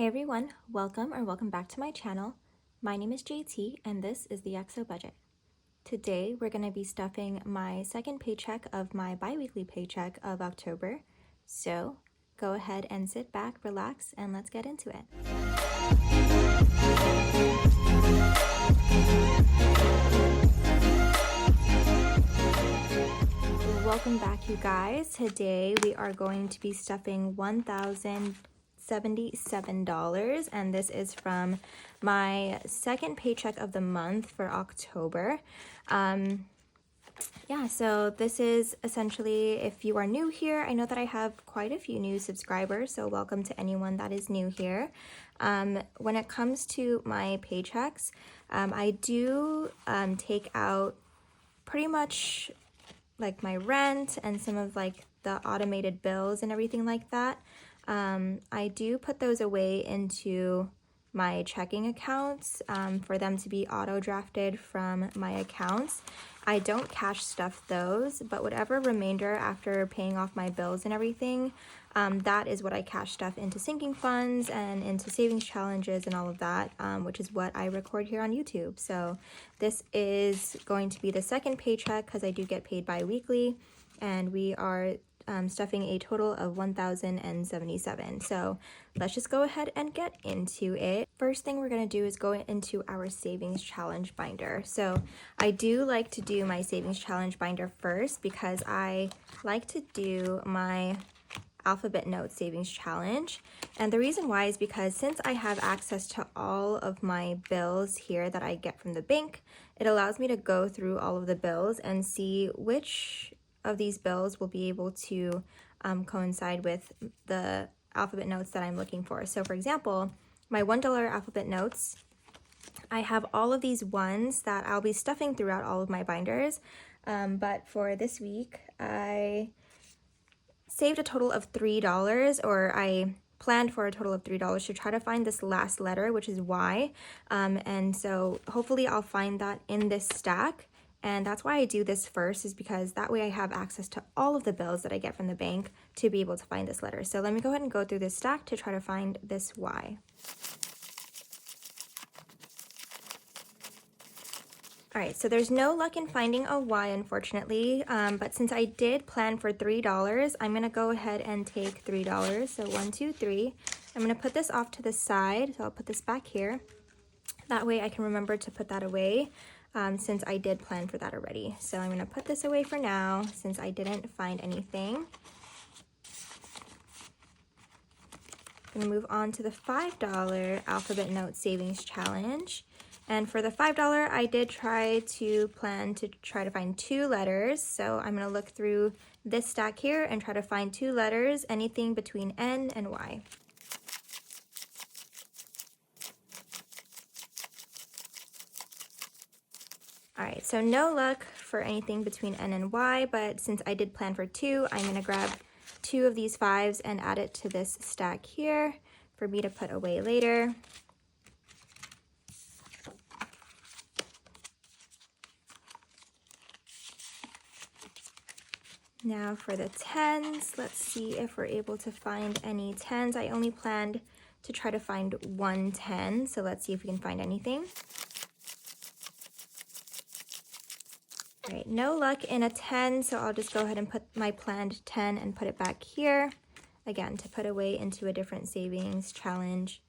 Hey everyone, welcome back to my channel. My name is JT and this is the XO Budget. Today we're going to be stuffing my second paycheck of my bi-weekly paycheck of October. So go ahead and sit back, relax, and let's get into it. Welcome back, you guys. Today we are going to be stuffing $1,077, and this is from my second paycheck of the month for October. Yeah, so this is essentially, if you are new here, I know that I have quite a few new subscribers, so welcome to anyone that is new here. When it comes to my paychecks, I do take out pretty much like my rent and some of like the automated bills and everything like that. I do put those away into my checking accounts for them to be auto drafted from my accounts. I don't cash stuff those, but whatever remainder after paying off my bills and everything, that is what I cash stuff into sinking funds and into savings challenges and all of that, which is what I record here on YouTube. So this is going to be the second paycheck because I do get paid bi-weekly, and we are stuffing a total of $1,077. So let's just go ahead and get into it. First thing we're going to do is go into our savings challenge binder. So I do like to do my savings challenge binder first because I like to do my alphabet note savings challenge, and the reason why is because since I have access to all of my bills here that I get from the bank, it allows me to go through all of the bills and see which of these bills will be able to coincide with the alphabet notes that I'm looking for. So for example, my $1 alphabet notes, I have all of these ones that I'll be stuffing throughout all of my binders, but for this week I saved a total of $3, or I planned for a total of $3 to try to find this last letter, which is Y, and so hopefully I'll find that in this stack. And that's why I do this first, is because that way I have access to all of the bills that I get from the bank to be able to find this letter. So let me go ahead and go through this stack to try to find this Y. All right, so there's no luck in finding a Y, unfortunately, but since I did plan for $3, I'm gonna go ahead and take $3. So 1, 2, 3. I'm gonna put this off to the side, so I'll put this back here. That way I can remember to put that away, since I did plan for that already. So I'm gonna put this away for now, since I didn't find anything. I'm gonna move on to the $5 alphabet note savings challenge. And for the $5, I did plan to find 2 letters. So I'm gonna look through this stack here and try to find 2 letters, anything between N and Y. All right, so no luck for anything between N and Y, but since I did plan for 2, I'm gonna grab 2 of these 5s and add it to this stack here for me to put away later. Now for the 10s, let's see if we're able to find any 10s. I only planned to try to find 1 10, so let's see if we can find anything. All right, no luck in a 10, so I'll just go ahead and put my planned 10 and put it back here, again, to put away into a different savings challenge.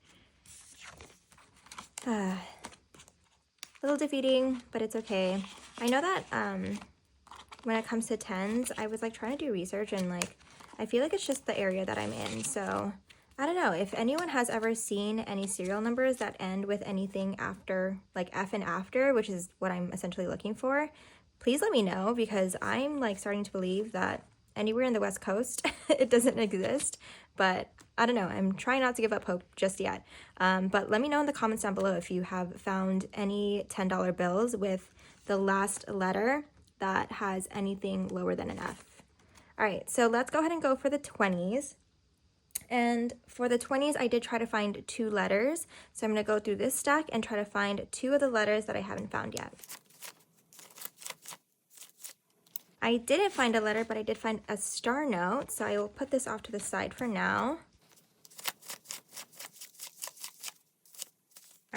A little defeating, but it's okay. I know that when it comes to 10s, I was like trying to do research, and like I feel like it's just the area that I'm in. So I don't know if anyone has ever seen any serial numbers that end with anything after, like F and after, which is what I'm essentially looking for. Please let me know, because I'm like starting to believe that anywhere in the West Coast it doesn't exist, but I don't know. I'm trying not to give up hope just yet. But let me know in the comments down below if you have found any $10 bills with the last letter that has anything lower than an F. All right, so let's go ahead and go for the 20s. And for the 20s, I did try to find 2 letters. So I'm gonna go through this stack and try to find 2 of the letters that I haven't found yet. I didn't find a letter, but I did find a star note, so I will put this off to the side for now.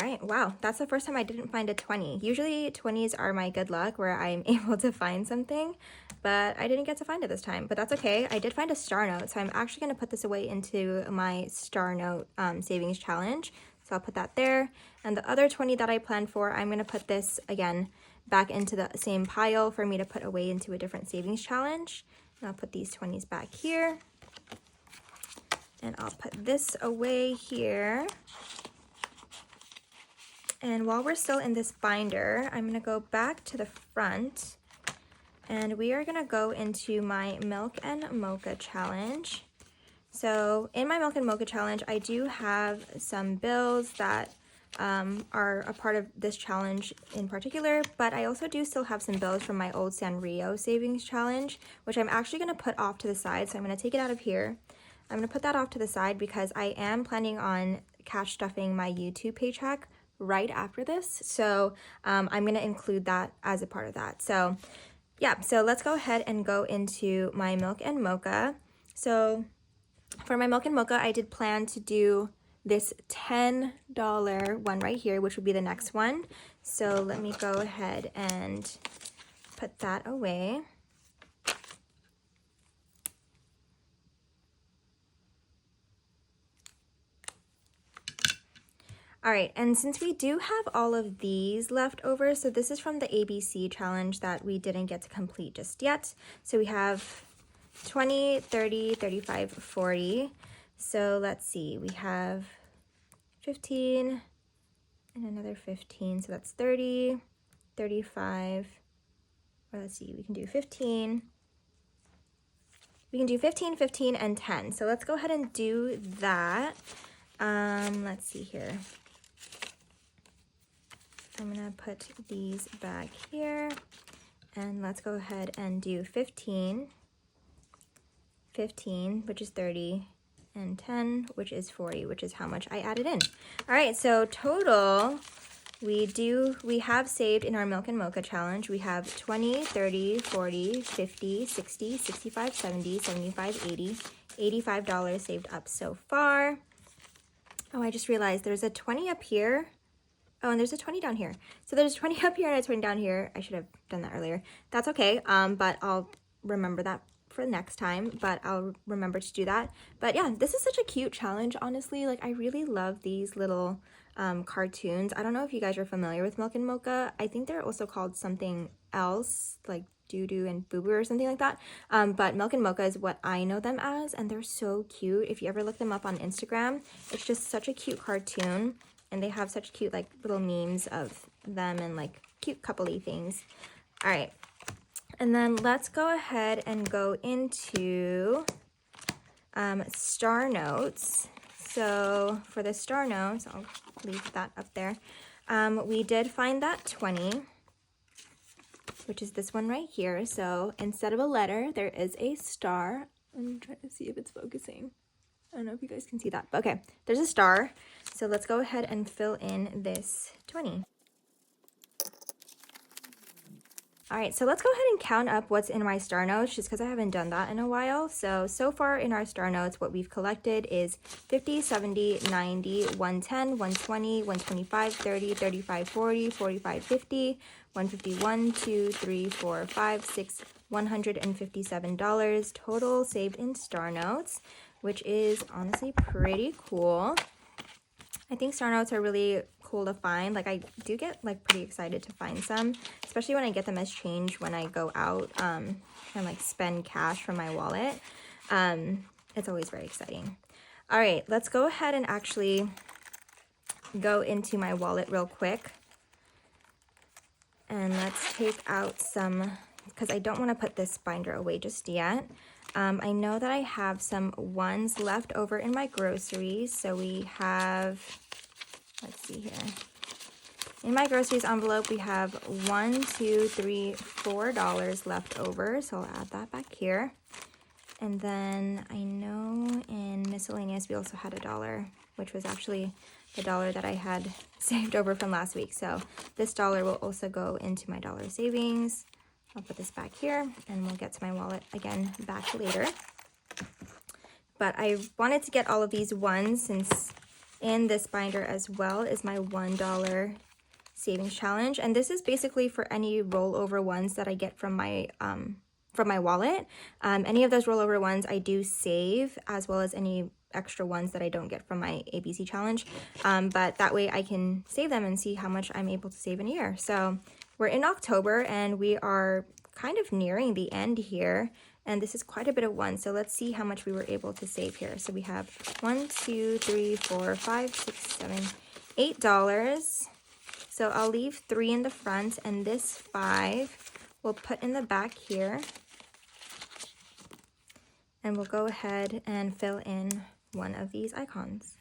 All right, wow, that's the first time I didn't find a 20. Usually 20s are my good luck where I'm able to find something, but I didn't get to find it this time, but that's okay. I did find a star note, so I'm actually gonna put this away into my star note savings challenge. So I'll put that there. And the other 20 that I planned for, I'm gonna put this again back into the same pile for me to put away into a different savings challenge. And I'll put these 20s back here. And I'll put this away here. And while we're still in this binder, I'm gonna go back to the front and we are gonna go into my Milk and Mocha challenge. So in my Milk and Mocha challenge, I do have some bills that are a part of this challenge in particular, but I also do still have some bills from my old Sanrio savings challenge, which I'm actually gonna put off to the side. So I'm gonna take it out of here. I'm gonna put that off to the side because I am planning on cash stuffing my YouTube paycheck right after this. So I'm gonna include that as a part of that. So yeah, so let's go ahead and go into my Milk and Mocha. So for my Milk and Mocha, I did plan to do this $10 one right here, which would be the next one. So let me go ahead and put that away. All right, and since we do have all of these left over, so this is from the ABC challenge that we didn't get to complete just yet. So we have 20, 30, 35, 40. So let's see, we have 15 and another 15. So that's 30, 35, or let's see, we can do 15. We can do 15, 15, and 10. So let's go ahead and do that. Let's see here. I'm gonna put these back here and let's go ahead and do 15, 15, which is 30, and 10, which is 40, which is how much I added in. All right, so total, we have saved in our Milk and Mocha challenge, we have 20, 30, 40, 50, 60, 65, 70, 75, 80, $85 saved up so far. Oh, I just realized there's a 20 up here. Oh, and there's a 20 down here. So there's a 20 up here and a 20 down here. I should have done that earlier. That's okay, but I'll remember that for next time, but I'll remember to do that. But yeah, this is such a cute challenge, honestly. Like, I really love these little cartoons. I don't know if you guys are familiar with Milk and Mocha. I think they're also called something else, like Doo-Doo and Boo Boo or something like that. But Milk and Mocha is what I know them as, and they're so cute. If you ever look them up on Instagram, it's just such a cute cartoon. And they have such cute, like, little memes of them and, like, cute coupley things. All right. And then let's go ahead and go into star notes. So for the star notes, I'll leave that up there. We did find that 20, which is this one right here. So instead of a letter, there is a star. I'm trying to see if it's focusing. I don't know if you guys can see that, but okay, there's a star. So let's go ahead and fill in this 20. All right, so let's go ahead and count up what's in my star notes just because I haven't done that in a while. So far in our star notes, what we've collected is 50, 70, 90, 110, 120, 125, 30, 35, 40, 45, 50, 151, 2, 3, 4, 5, 6, $157 total saved in star notes, which is honestly pretty cool. I think star notes are really cool to find. Like, I do get like pretty excited to find some, especially when I get them as change when I go out and like spend cash from my wallet. It's always very exciting. All right, let's go ahead and actually go into my wallet real quick. And let's take out some, because I don't want to put this binder away just yet. I know that I have some ones left over in my groceries. So we have, let's see here. In my groceries envelope, we have $1, $2, $3, $4 left over. So I'll add that back here. And then I know in miscellaneous, we also had $1, which was actually the $1 that I had saved over from last week. So this $1 will also go into my dollar savings. I'll put this back here and we'll get to my wallet again back later. But I wanted to get all of these ones since in this binder as well is my $1 savings challenge, and this is basically for any rollover ones that I get from my wallet. Any of those rollover ones I do save, as well as any extra ones that I don't get from my ABC challenge, but that way I can save them and see how much I'm able to save in a year. So we're in October and we are kind of nearing the end here, and this is quite a bit of ones, so let's see how much we were able to save here. So we have $1, 2, 3, 4, 5, 6, 7, $8. So I'll leave 3 in the front, and this 5 we'll put in the back here, and we'll go ahead and fill in one of these icons.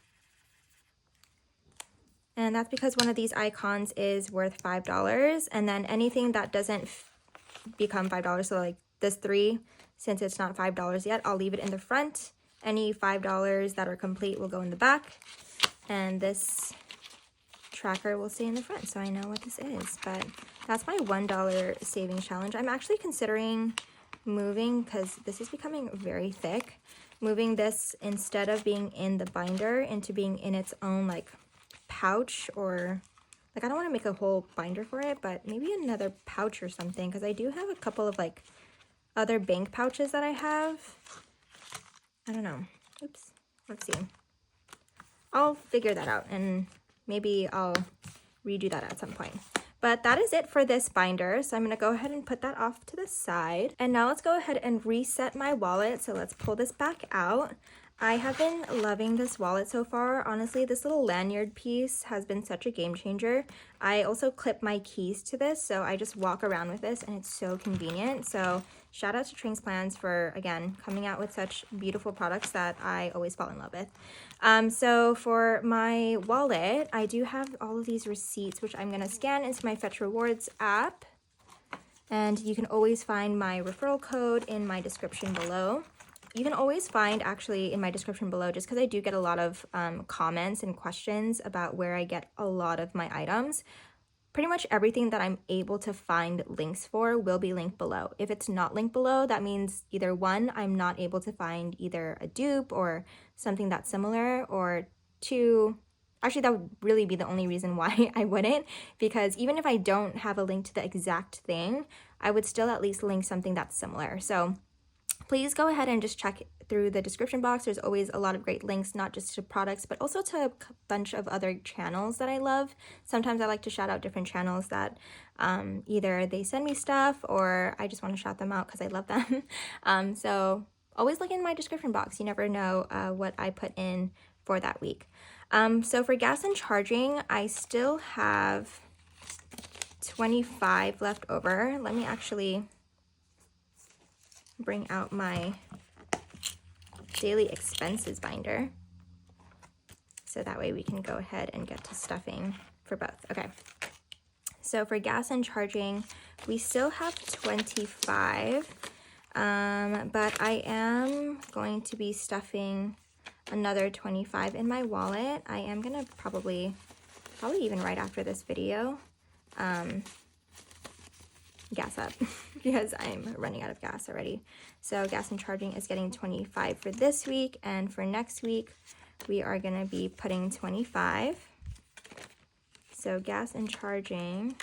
And that's because one of these icons is worth $5, and then anything that doesn't become $5, so like this 3, since it's not $5 yet, I'll leave it in the front. Any $5 that are complete will go in the back, and this tracker will stay in the front, so I know what this is. But that's my $1 savings challenge. I'm actually considering moving, because this is becoming very thick, moving this, instead of being in the binder, into being in its own like pouch, or like I don't want to make a whole binder for it, but maybe another pouch or something, because I do have a couple of like other bank pouches that I have. I don't know. Oops. Let's see. I'll figure that out, and maybe I'll redo that at some point. But that is it for this binder, so I'm going to go ahead and put that off to the side. And now let's go ahead and reset my wallet. So let's pull this back out. I have been loving this wallet so far. Honestly, this little lanyard piece has been such a game changer. I also clip my keys to this, so I just walk around with this, and it's so convenient. So shout out to Trangs Plans for, again, coming out with such beautiful products that I always fall in love with. So for my wallet, I do have all of these receipts, which I'm going to scan into my Fetch Rewards app. And you can always find my referral code in my description below. You can always find, actually, in my description below, just because I do get a lot of comments and questions about where I get a lot of my items. Pretty much everything that I'm able to find links for will be linked below. If it's not linked below, that means either 1, I'm not able to find either a dupe or something that's similar, or 2, actually that would really be the only reason why I wouldn't, because even if I don't have a link to the exact thing, I would still at least link something that's similar. So please go ahead and just check through the description box. There's always a lot of great links, not just to products, but also to a bunch of other channels that I love. Sometimes I like to shout out different channels that either they send me stuff, or I just want to shout them out because I love them. So always look in my description box. You never know what I put in for that week. So for gas and charging, I still have 25 left over. Let me actually bring out my daily expenses binder, so that way we can go ahead and get to stuffing for both. Okay, so for gas and charging, we still have 25, but I am going to be stuffing another 25 in my wallet. I am gonna probably even right after this video gas up because I'm running out of gas already. So gas and charging is getting 25 for this week, and for next week we are going to be putting 25. So gas and charging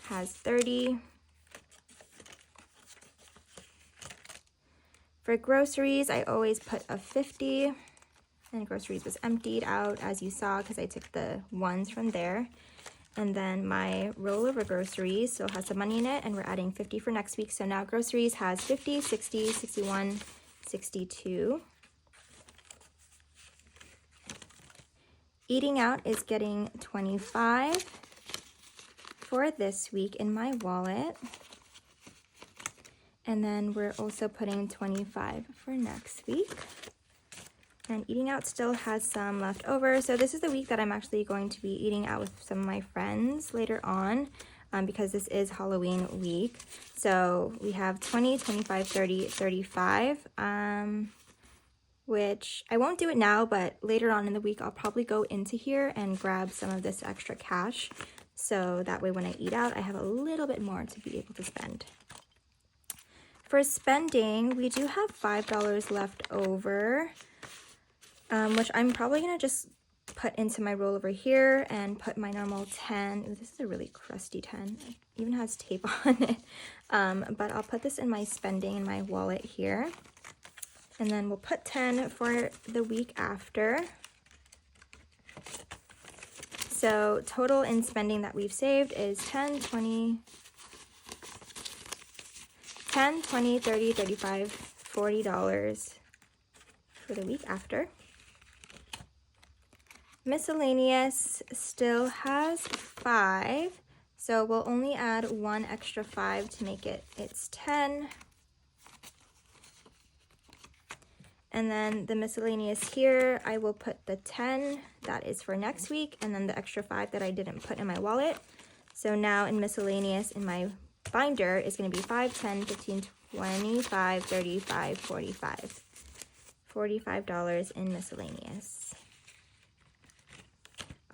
has 30. For groceries, I always put a 50, and groceries was emptied out, as you saw, because I took the ones from there. And then my rollover groceries still has some money in it, and we're adding 50 for next week. So now groceries has 50, 60, 61, 62. Eating out is getting 25 for this week in my wallet. And then we're also putting 25 for next week. And eating out still has some left over. So this is the week that I'm actually going to be eating out with some of my friends later on, because this is Halloween week. So we have 20, 25, 30, 35, which I won't do it now, but later on in the week, I'll probably go into here and grab some of this extra cash. So that way when I eat out, I have a little bit more to be able to spend. For spending, we do have $5 left over, which I'm probably going to just put into my roll over here and put my normal 10. Ooh, this is a really crusty 10. It even has tape on it. But I'll put this in my spending in my wallet here. And then we'll put 10 for the week after. So total in spending that we've saved is 10, 20, 30, 35, $40 for the week after. Miscellaneous still has 5, so we'll only add 1 extra 5 to make it's 10. And then the miscellaneous here, I will put the 10 that is for next week, and then the extra 5 that I didn't put in my wallet. So now in miscellaneous in my binder is going to be 5, 10, 15, 25, 35, 45. $45 in miscellaneous.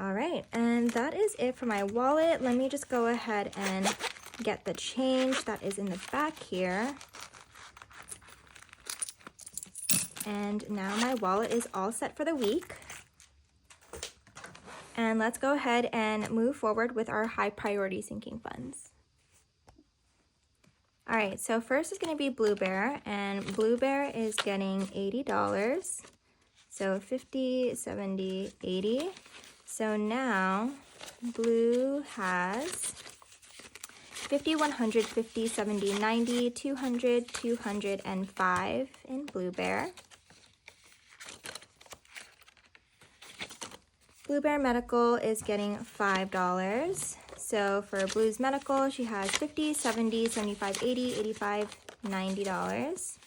All right, and that is it for my wallet. Let me just go ahead and get the change that is in the back here. And now my wallet is all set for the week. And let's go ahead and move forward with our high priority sinking funds. All right, so first is going to be Blue Bear, and Blue Bear is getting $80. So 50, 70, 80. So now Blue has 50, 100, 50, 70, 90, 200, 205 in Blue Bear. Blue Bear Medical is getting $5. So for Blue's Medical, she has 50, 70, 75, 80, 85, $90.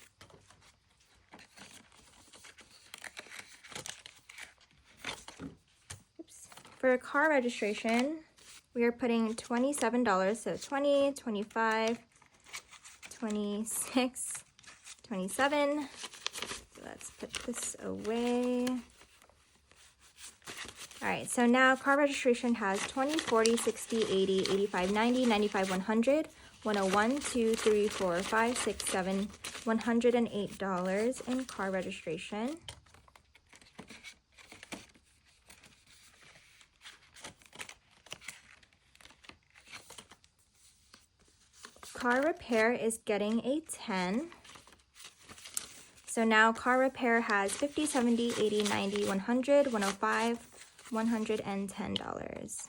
Oops. For car registration, we are putting $27. So 20, 25, 26, 27. So let's put this away. All right, so now car registration has 20, 40, 60, 80, 85, 90, 95, 100, 101, 2, 3, 4, 5, 6, 7, $108 in car registration. Car repair is getting a 10. So now car repair has 50, 70, 80, 90, 100, 105, $110.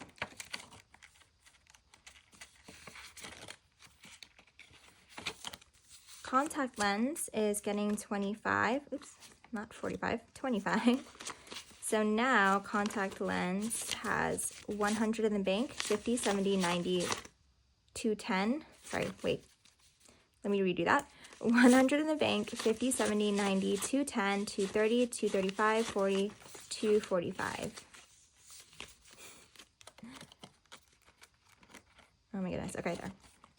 Contact lens is getting 25. Oops, not 45, 25. So now contact lens has 100 in the bank, 50, 70, 90, 210. Sorry, wait. Let me redo that. 100 in the bank, 50, 70, 90, 210, 230, 235, 40, 245. Oh my goodness. Okay, there.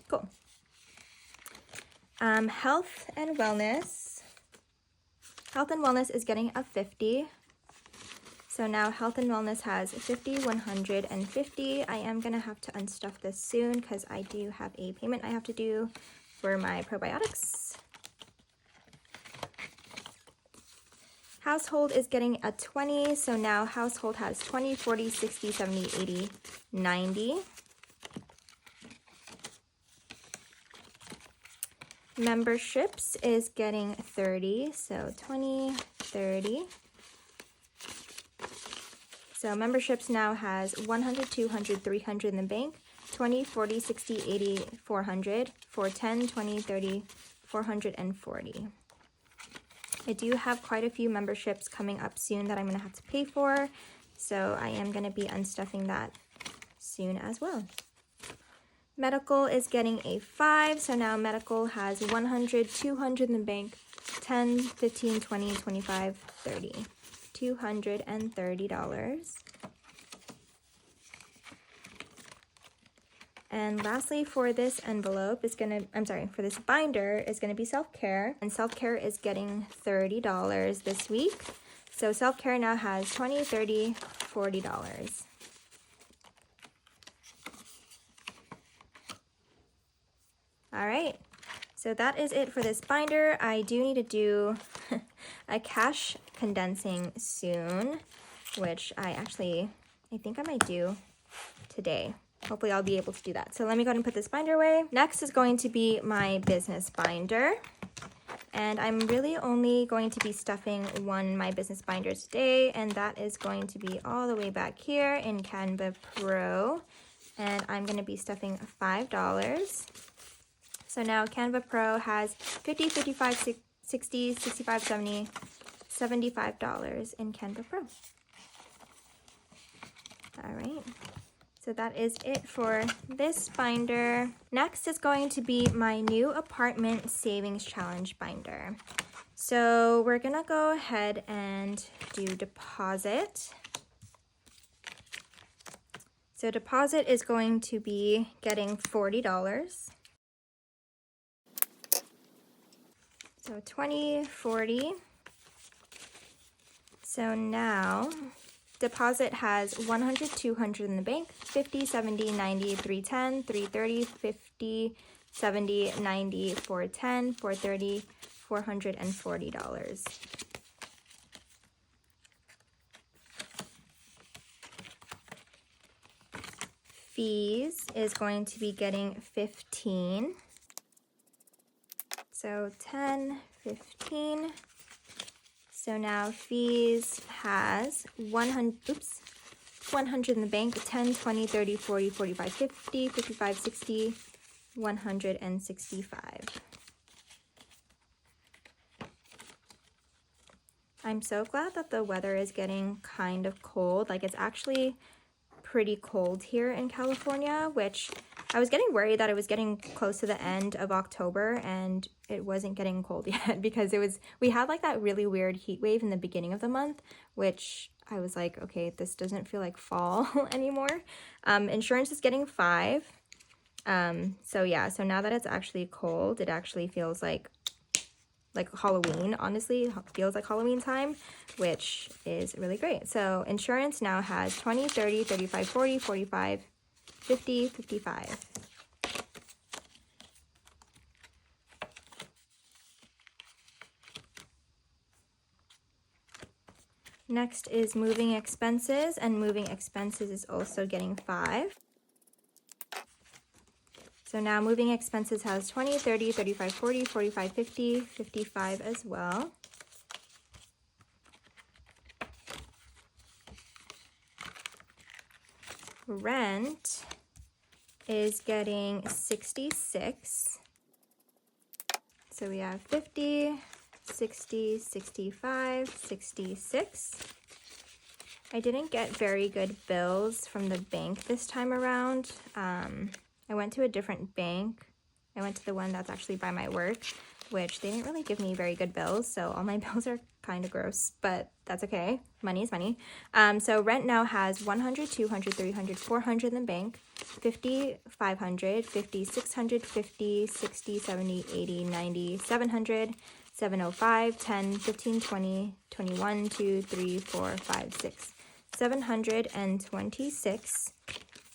Cool. Health and wellness. Health and wellness is getting a 50. So now health and wellness has 50, 100, and 50. I am going to have to unstuff this soon because I do have a payment I have to do for my probiotics. Household is getting a 20. So now household has 20, 40, 60, 70, 80, 90. Memberships is getting 30, so 20, 30. So memberships now has 100, 200, 300 in the bank, 20, 40, 60, 80, 400, 410, 20, 30, 440. I do have quite a few memberships coming up soon that I'm going to have to pay for, so I am going to be unstuffing that soon as well. Medical is getting a 5, so now medical has 100, 200 in the bank, 10, 15, 20, 25, 30. $230. And lastly, for this envelope is for this binder is gonna be self-care, and self-care is getting $30 this week. So self-care now has 20, 30, $40. All right, so that is it for this binder. I do need to do a cash condensing soon. which I think I might do today. Hopefully I'll be able to do that. So let me go ahead and put this binder away. Next is going to be my business binder. And I'm really only going to be stuffing my business binder today, and that is going to be all the way back here in Canva Pro. And I'm going to be stuffing $5. So now Canva Pro has $50, $55, $60, $65, $70, $75 in Canva Pro. All right. So that is it for this binder. Next is going to be my new apartment savings challenge binder. So we're gonna go ahead and do deposit. So deposit is going to be getting $40. So 20, 40. So now deposit has 100, 200 in the bank, 50, 70, 90, 310, 330, 50, 70, 90, 410, 430, $440. Fees is going to be getting 15. So 10, 15. So now fees has 100 in the bank, 10, 20, 30, 40, 45, 50, 55, 60, 165. I'm so glad that the weather is getting kind of cold. Like, it's actually pretty cold here in California, which I was getting worried that it was getting close to the end of October and it wasn't getting cold yet, because we had like that really weird heat wave in the beginning of the month, which I was like, okay, this doesn't feel like fall anymore. Insurance is getting 5. So yeah, so now that it's actually cold, it actually feels like Halloween. Honestly, it feels like Halloween time, which is really great. So insurance now has 20, 30, 35, 40, 45, 50, 55. Next is moving expenses, and moving expenses is also getting 5. So now moving expenses has 20, 30, 35, 40, 45, 50, 55 as well. Rent is getting 66. So we have 50, 60, 65, 66. I didn't get very good bills from the bank this time around. I went to a different bank. I went to the one that's actually by my work, which they didn't really give me very good bills, so all my bills are kind of gross, but that's okay. Money is money. So rent now has 100, 200, 300, 400 in the bank, 50, 500, 50, 600, 50, 60, 70, 80, 90, 700, 705, 10, 15, 20, 21, 2, 3, 4, 5, 6, 726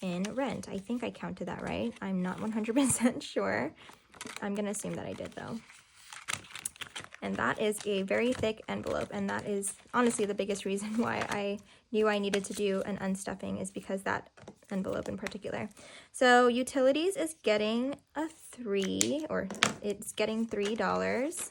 in rent. I think I counted that right. I'm not 100% sure. I'm gonna assume that I did though. And that is a very thick envelope, and that is honestly the biggest reason why I knew I needed to do an unstuffing, is because that envelope in particular. So utilities is getting a 3, or it's getting $3.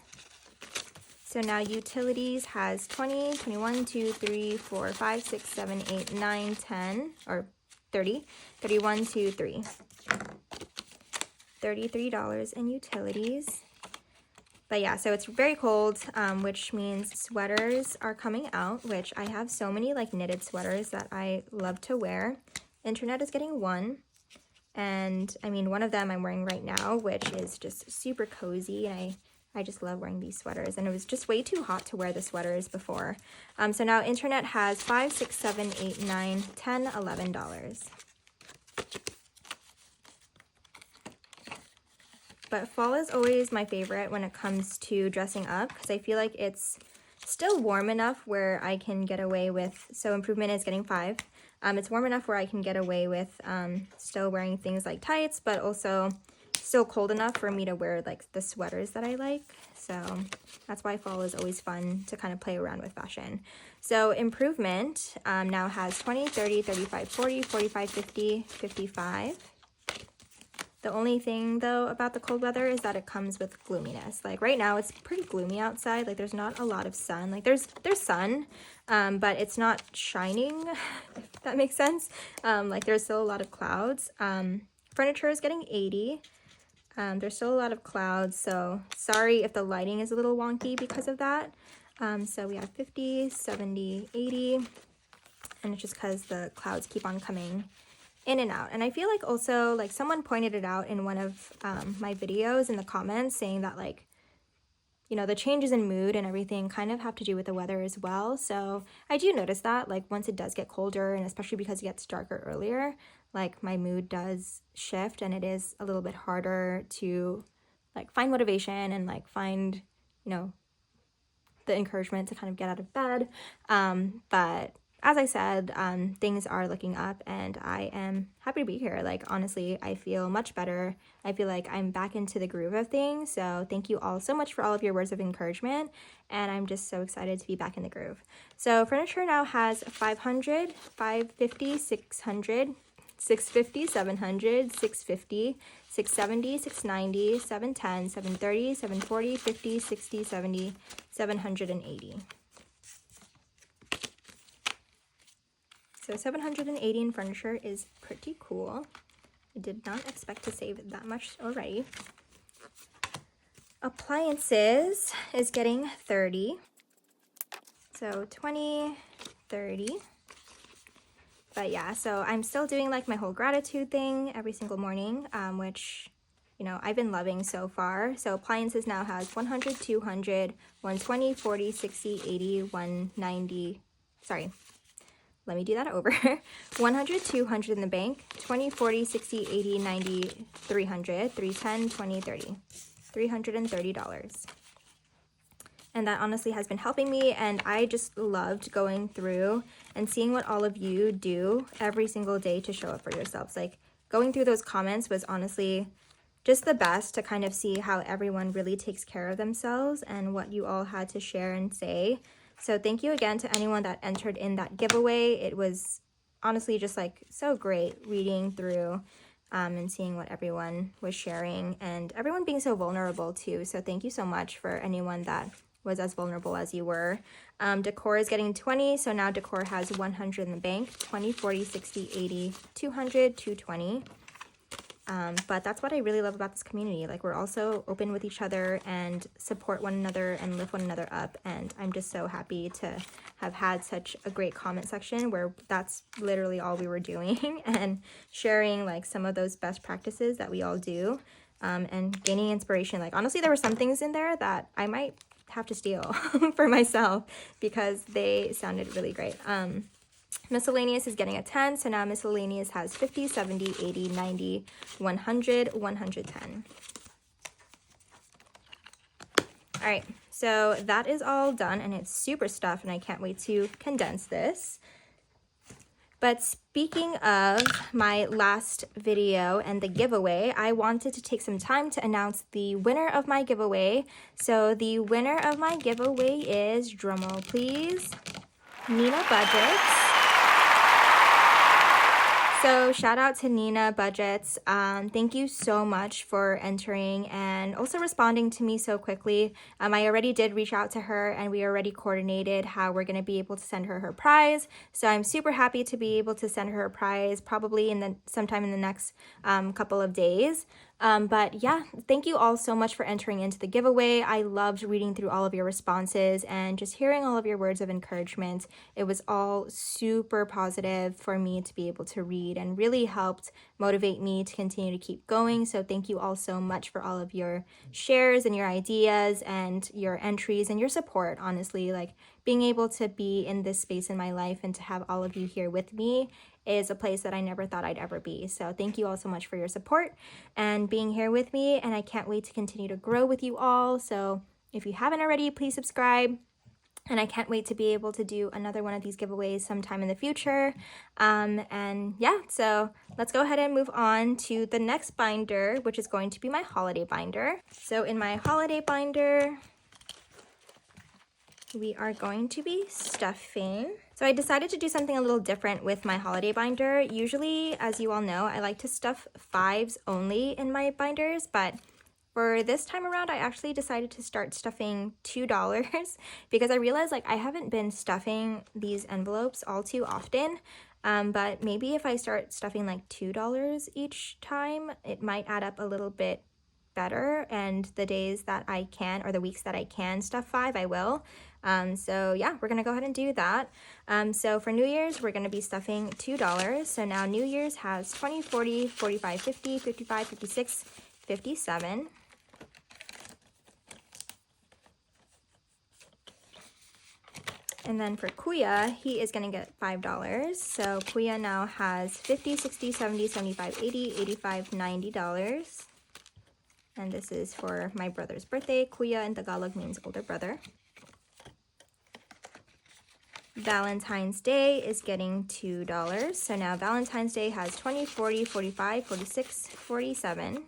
So now utilities has 20, 21, 2, 3, 4, 5, 6, 7, 8, 9, 10, or 30, 31, 2, 3. $33 in utilities. But yeah, so it's very cold, which means sweaters are coming out, which I have so many like knitted sweaters that I love to wear. Internet is getting 1. And I mean, one of them I'm wearing right now, which is just super cozy, and I just love wearing these sweaters, and it was just way too hot to wear the sweaters before. So now internet has 5, 6, 7, 8, 9, 10, $11. But fall is always my favorite when it comes to dressing up, because I feel like it's still warm enough where I can get away with, so improvement is getting 5. It's warm enough where I can get away with still wearing things like tights, but also still cold enough for me to wear like the sweaters that I like. So that's why fall is always fun to kind of play around with fashion. So Improvement now has 20, 30, 35, 40, 45, 50, 55. The only thing though about the cold weather is that it comes with gloominess. Like right now it's pretty gloomy outside. Like there's not a lot of sun. Like there's sun, but it's not shining, if that makes sense. Like there's still a lot of clouds. Furniture is getting 80. There's still a lot of clouds, so sorry if the lighting is a little wonky because of that. So we have 50, 70, 80, and it's just because the clouds keep on coming in and out. And I feel like also, like someone pointed it out in one of my videos in the comments saying that like, you know, the changes in mood and everything kind of have to do with the weather as well. So I do notice that like once it does get colder, and especially because it gets darker earlier, like my mood does shift, and it is a little bit harder to like find motivation and like find, you know, the encouragement to kind of get out of bed. But as I said, things are looking up, and I am happy to be here. Like, honestly, I feel much better. I feel like I'm back into the groove of things. So thank you all so much for all of your words of encouragement. And I'm just so excited to be back in the groove. So furniture now has 500, 550, 600, 650, 700, 650, 670, 690, 710, 730, 740, 50, 60, 70, 780. So 780 in furniture is pretty cool. I did not expect to save that much already. Appliances is getting 30. So 20, 30. But yeah, so I'm still doing like my whole gratitude thing every single morning, which, you know, I've been loving so far. So appliances now has 100, 200, 120, 40, 60, 80, 190, sorry. Let me do that over. 100, 200 in the bank, 20, 40, 60, 80, 90, 300, 310, 20, 30. $330. And that honestly has been helping me, and I just loved going through and seeing what all of you do every single day to show up for yourselves. Like going through those comments was honestly just the best to kind of see how everyone really takes care of themselves and what you all had to share and say. So thank you again to anyone that entered in that giveaway. It was honestly just like so great reading through and seeing what everyone was sharing, and everyone being so vulnerable too. So thank you so much for anyone that was as vulnerable as you were. Decor is getting 20, so now decor has 100 in the bank, 20, 40, 60, 80, 200, 220. But that's what I really love about this community. Like we're also open with each other and support one another and lift one another up. And I'm just so happy to have had such a great comment section where that's literally all we were doing and sharing like some of those best practices that we all do, and gaining inspiration. Like honestly, there were some things in there that I might have to steal for myself because they sounded really great. Miscellaneous is getting a 10, so now miscellaneous has 50, 70, 80, 90, 100, 110. All right, so that is all done, and it's super stuffed, and I can't wait to condense this. But speaking of my last video and the giveaway, I wanted to take some time to announce the winner of my giveaway. So the winner of my giveaway is, drumroll please, Nina Budgets. So shout out to Nina Budgets. Thank you so much for entering and also responding to me so quickly. I already did reach out to her, and we already coordinated how we're going to be able to send her her prize. So I'm super happy to be able to send her her prize probably sometime in the next couple of days. But yeah, thank you all so much for entering into the giveaway. I loved reading through all of your responses and just hearing all of your words of encouragement. It was all super positive for me to be able to read and really helped motivate me to continue to keep going. So thank you all so much for all of your shares and your ideas and your entries and your support. Honestly, like being able to be in this space in my life and to have all of you here with me is a place that I never thought I'd ever be. So thank you all so much for your support and being here with me, and I can't wait to continue to grow with you all. So if you haven't already, please subscribe. And I can't wait to be able to do another one of these giveaways sometime in the future. And yeah, so let's go ahead and move on to the next binder, which is going to be my holiday binder. So in my holiday binder, we are going to be stuffing. So I decided to do something a little different with my holiday binder. Usually, as you all know, I like to stuff 5s only in my binders, but for this time around, I actually decided to start stuffing $2 because I realized like I haven't been stuffing these envelopes all too often. But maybe if I start stuffing like $2 each time, it might add up a little bit better. And the days that I can, or the weeks that I can stuff 5, I will. So yeah, we're gonna go ahead and do that. So for New Year's, we're gonna be stuffing $2. So now New Year's has 20, 40, 45, 50, 55, 56, 57. And then for Kuya, he is going to get $5. So Kuya now has 50, 60, 70, 75, 80, 85, $90. And this is for my brother's birthday. Kuya in Tagalog means older brother. Valentine's Day is getting $2. So now Valentine's Day has 20, 40, 45, 46, 47.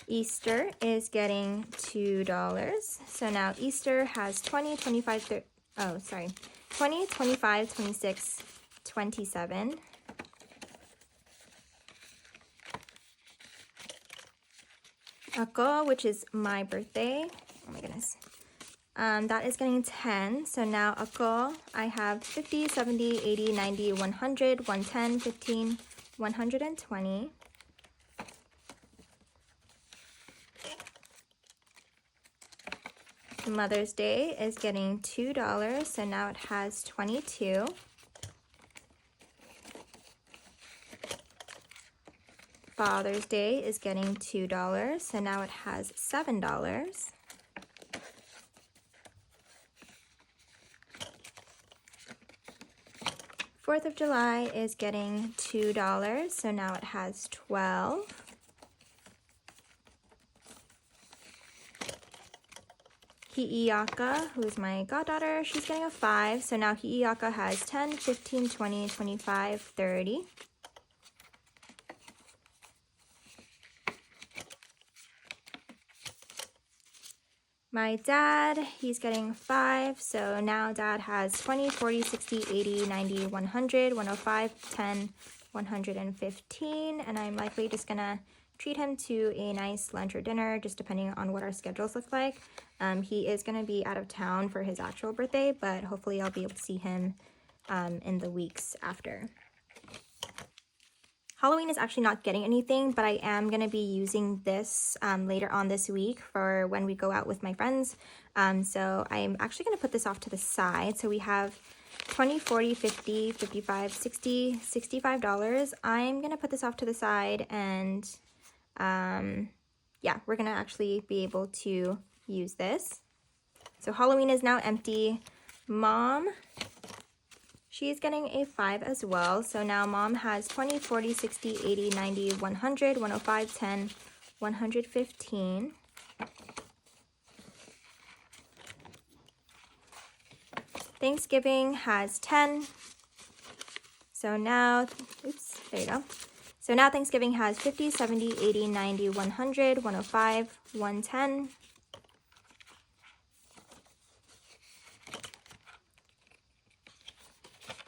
Easter is getting $2. So now Easter has 20, 25, 20, 25, 26, 27. Ako, which is my birthday. Oh my goodness. That is getting 10. So now Ako, I have 50, 70, 80, 90, 100, 110, 15, 120. Mother's Day is getting $2, so now it has 22. Father's Day is getting $2, so now it has $7. Fourth of July is getting $2, so now it has 12. Hiiyaka, who is my goddaughter, she's getting a 5. So now Hiiyaka has 10, 15, 20, 25, 30. My dad, he's getting 5. So now dad has 20, 40, 60, 80, 90, 100, 105, 10, 115. And I'm likely just gonna treat him to a nice lunch or dinner, just depending on what our schedules look like. He is going to be out of town for his actual birthday, but hopefully I'll be able to see him in the weeks after. Halloween is actually not getting anything, but I am going to be using this later on this week for when we go out with my friends. So I'm actually going to put this off to the side. So we have 20, 40, 50, 55, 60, $65. I'm going to put this off to the side and yeah, we're going to actually be able to use this. So Halloween is now empty. Mom, she's getting a 5 as well. So now mom has 20, 40, 60, 80, 90, 100, 105, 10, 115. Thanksgiving has 10. So now, oops, there you go. So now Thanksgiving has 50, 70, 80, 90, 100, 105, 110.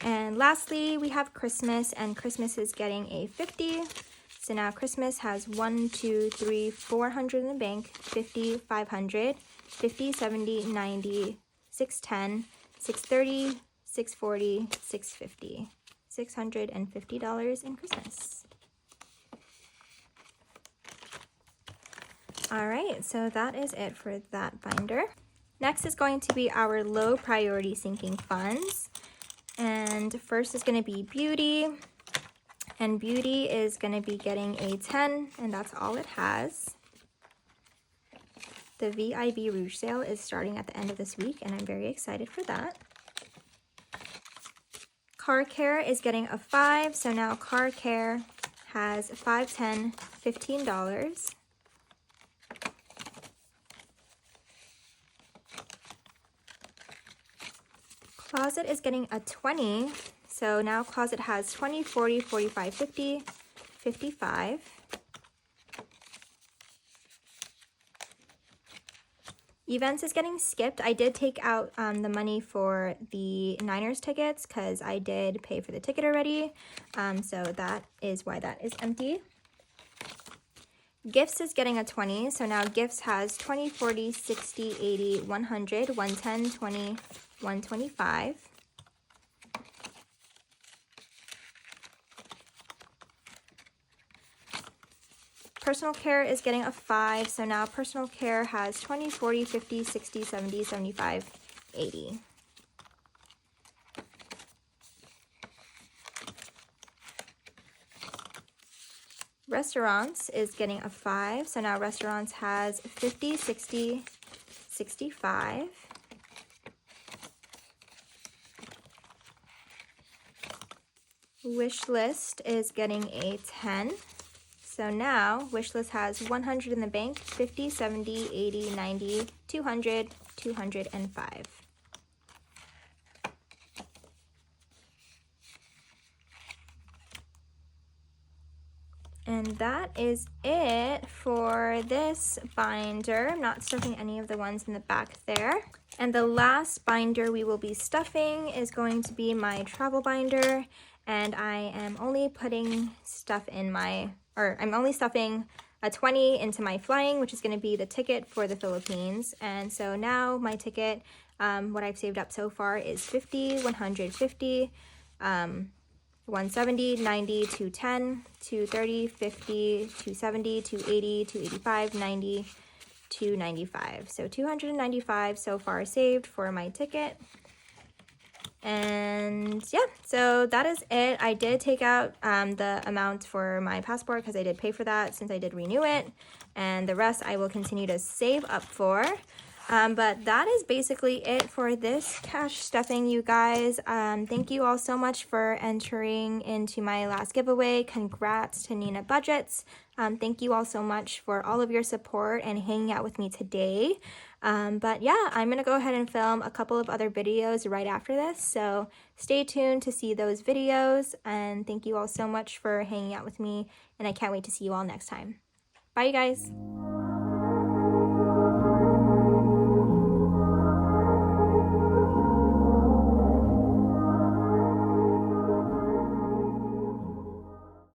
And lastly, we have Christmas, and Christmas is getting a 50. So now Christmas has 1, 2, 3, 400 in the bank, 50, 500, 50, 70, 90, 610, 630, 640, 650. $650 in Christmas. All right, so that is it for that binder. Next is going to be our low priority sinking funds. And first is going to be Beauty. And Beauty is going to be getting a 10, and that's all it has. The VIB Rouge sale is starting at the end of this week, and I'm very excited for that. Car Care is getting a 5, so now Car Care has $5, $10, $15. Closet is getting a 20. So now Closet has 20, 40, 45, 50, 55. Events is getting skipped. I did take out the money for the Niners tickets because I did pay for the ticket already. So that is why that is empty. Gifts is getting a 20. So now Gifts has 20, 40, 60, 80, 100, 110, 20, 125. Personal Care is getting a 5, so now Personal Care has 20, 40, 50, 60, 70, 75, 80. Restaurants is getting a 5, so now Restaurants has 50, 60, 65. Wish List is getting a 10. So now, Wishlist has 100 in the bank, 50, 70, 80, 90, 200, 205. And that is it for this binder. I'm not stuffing any of the ones in the back there. And the last binder we will be stuffing is going to be my travel binder. And I am only putting stuff in I'm only stuffing a 20 into my flying, which is going to be the ticket for the Philippines. And so now my ticket, what I've saved up so far is 50, 150, 170, 90, 210, 230, 50, 270, 280, 285, 90, 295. So 295 so far saved for my ticket. And yeah, so that is it. I did take out the amount for my passport because I did pay for that since I did renew it. And the rest I will continue to save up for. But that is basically it for this cash stuffing, you guys. Thank you all so much for entering into my last giveaway. Congrats to Nina Budgets. Thank you all so much for all of your support and hanging out with me today. But yeah, I'm going to go ahead and film a couple of other videos right after this. So stay tuned to see those videos. And thank you all so much for hanging out with me. And I can't wait to see you all next time. Bye, you guys.